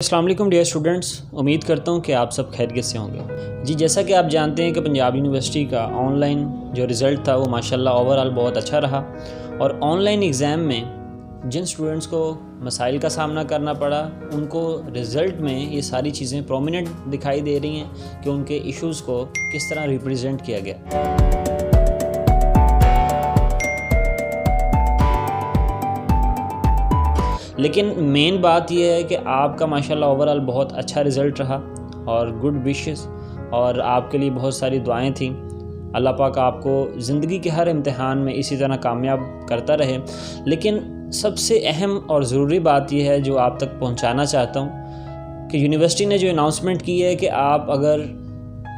अस्सलाम वालेकुम dear students, उम्मीद करता हूँ कि आप सब खैरियत से होंगे। जी, जैसा कि आप जानते हैं कि पंजाब यूनिवर्सिटी का ऑनलाइन जो रिज़ल्ट था वो माशाल्लाह ओवरऑल बहुत अच्छा रहा। और ऑनलाइन एग्ज़ाम में जिन स्टूडेंट्स को मसाइल का सामना करना पड़ा, उनको रिज़ल्ट में ये सारी चीज़ें प्रोमिनेंट दिखाई दे रही हैं कि उनके इश्यूज़ को किस तरह रिप्रेजेंट किया गया। लेकिन मेन बात यह है कि आपका माशाल्लाह ओवरऑल बहुत अच्छा रिज़ल्ट रहा और गुड विशेस और आपके लिए बहुत सारी दुआएं थीं। अल्लाह पाक आपको ज़िंदगी के हर इम्तिहान में इसी तरह कामयाब करता रहे। लेकिन सबसे अहम और ज़रूरी बात यह है जो आप तक पहुंचाना चाहता हूं कि यूनिवर्सिटी ने जो अनाउंसमेंट की है कि आप अगर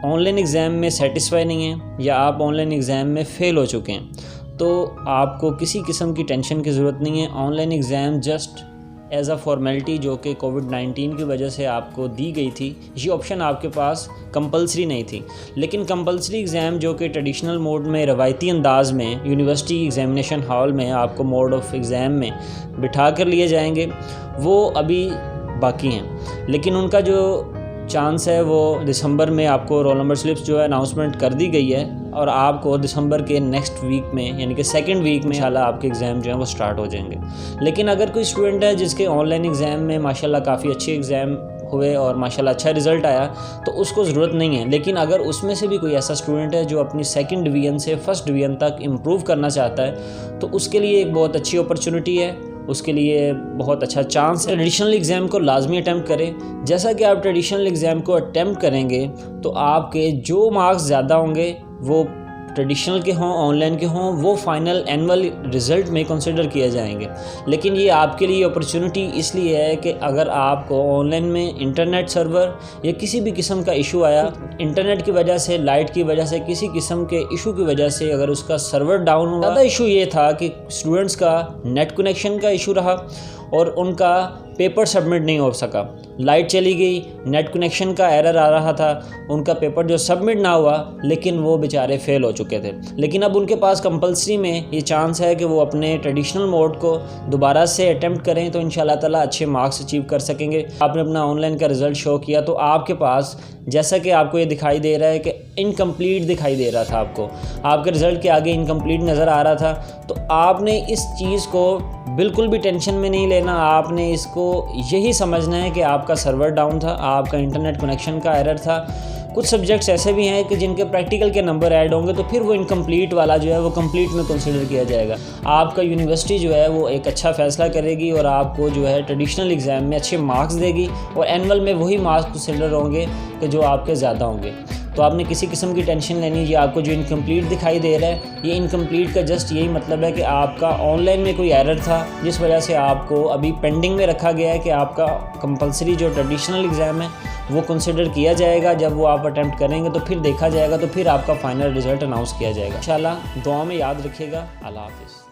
ऑनलाइन एग्ज़ाम में सेटिस्फाई नहीं हैं या आप ऑनलाइन एग्ज़ाम में फ़ेल हो चुके हैं तो आपको किसी किस्म की टेंशन की ज़रूरत नहीं है। Online exam just as a formality जो कि कोविड-19 की वजह से आपको दी गई थी, ये ऑप्शन आपके पास कंपलसरी नहीं थी। लेकिन कंपलसरी एग्ज़ाम जो कि ट्रेडिशनल मोड में रवायती अंदाज़ में यूनिवर्सिटी एग्ज़ामिनेशन हॉल में आपको मोड ऑफ एग्ज़ाम में बिठा कर लिए जाएंगे, वो अभी बाकी हैं। लेकिन उनका जो चांस है वो दिसंबर में आपको रोल नंबर स्लिप्स जो है अनाउंसमेंट कर दी गई है और आपको दिसंबर के नेक्स्ट वीक में यानी कि सेकंड वीक में इंशाल्लाह आपके एग्ज़ाम जो है वो स्टार्ट हो जाएंगे। लेकिन अगर कोई स्टूडेंट है जिसके ऑनलाइन एग्ज़ाम में माशाल्लाह काफ़ी अच्छे एग्ज़ाम हुए और माशाल्लाह अच्छा रिज़ल्ट आया तो उसको ज़रूरत नहीं है। लेकिन अगर उसमें से भी कोई ऐसा स्टूडेंट है जो अपनी सेकंड डिवीज़न से फर्स्ट डिवीज़न तक इम्प्रूव करना चाहता है तो उसके लिए एक बहुत अच्छी अपॉर्चुनिटी है, उसके लिए बहुत अच्छा चांस है। ट्रेडिशनल एग्ज़ाम को लाजमी अटैम्प्ट करें। जैसा कि आप ट्रेडिशनल एग्ज़ाम को अटैम्प्ट करेंगे तो आपके जो मार्क्स ज़्यादा होंगे वो ट्रेडिशनल के हों ऑनलाइन के हों वो फ़ाइनल एनुअल रिज़ल्ट में कंसिडर किए जाएंगे। लेकिन ये आपके लिए अपॉर्चुनिटी इसलिए है कि अगर आपको ऑनलाइन में इंटरनेट सर्वर या किसी भी किस्म का इशू आया, इंटरनेट की वजह से, लाइट की वजह से, किसी किस्म के इशू की वजह से अगर उसका सर्वर डाउन हुआ, ज़्यादा इशू ये था कि स्टूडेंट्स का नेट कनेक्शन का इशू रहा और उनका पेपर सबमिट नहीं हो सका। लाइट चली गई, नेट कनेक्शन का एरर आ रहा था, उनका पेपर जो सबमिट ना हुआ, लेकिन वो बेचारे फ़ेल हो चुके थे। लेकिन अब उनके पास कंपलसरी में ये चांस है कि वो अपने ट्रेडिशनल मोड को दोबारा से अटैम्प्ट करें तो इंशाल्लाह ताला अच्छे मार्क्स अचीव कर सकेंगे। आपने अपना ऑनलाइन का रिज़ल्ट शो किया तो आपके पास जैसा कि आपको ये दिखाई दे रहा है कि इनकम्प्लीट दिखाई दे रहा था, आपके रिज़ल्ट के आगे इनकम्प्लीट नज़र आ रहा था, तो आपने इस चीज़ को बिल्कुल भी टेंशन में नहीं लेना। आपने इसको यही समझना है कि आपका सर्वर डाउन था, आपका इंटरनेट कनेक्शन का एरर था। कुछ सब्जेक्ट्स ऐसे भी हैं कि जिनके प्रैक्टिकल के नंबर ऐड होंगे तो फिर वो इनकम्प्लीट वाला जो है वो कंप्लीट में कंसीडर किया जाएगा। आपका यूनिवर्सिटी जो है वो एक अच्छा फ़ैसला करेगी और आपको जो है ट्रेडिशनल एग्ज़ाम में अच्छे मार्क्स देगी और एनुअल में वही मार्क्स कंसीडर होंगे कि जो आपके ज़्यादा होंगे। तो आपने किसी किस्म की टेंशन लेनी, ये आपको जो इनकम्प्लीट दिखाई दे रहा है ये इनकम्प्लीट का जस्ट यही मतलब है कि आपका ऑनलाइन में कोई एरर था जिस वजह से आपको अभी पेंडिंग में रखा गया है कि आपका कंपलसरी जो ट्रेडिशनल एग्ज़ाम है वो कंसिडर किया जाएगा। जब वो आप अटैम्प्ट करेंगे तो फिर देखा जाएगा, तो फिर आपका फाइनल रिज़ल्ट अनाउंस किया जाएगा। इंशाल्लाह दुआ में याद रखिएगा। अल्लाह हाफ़िज़।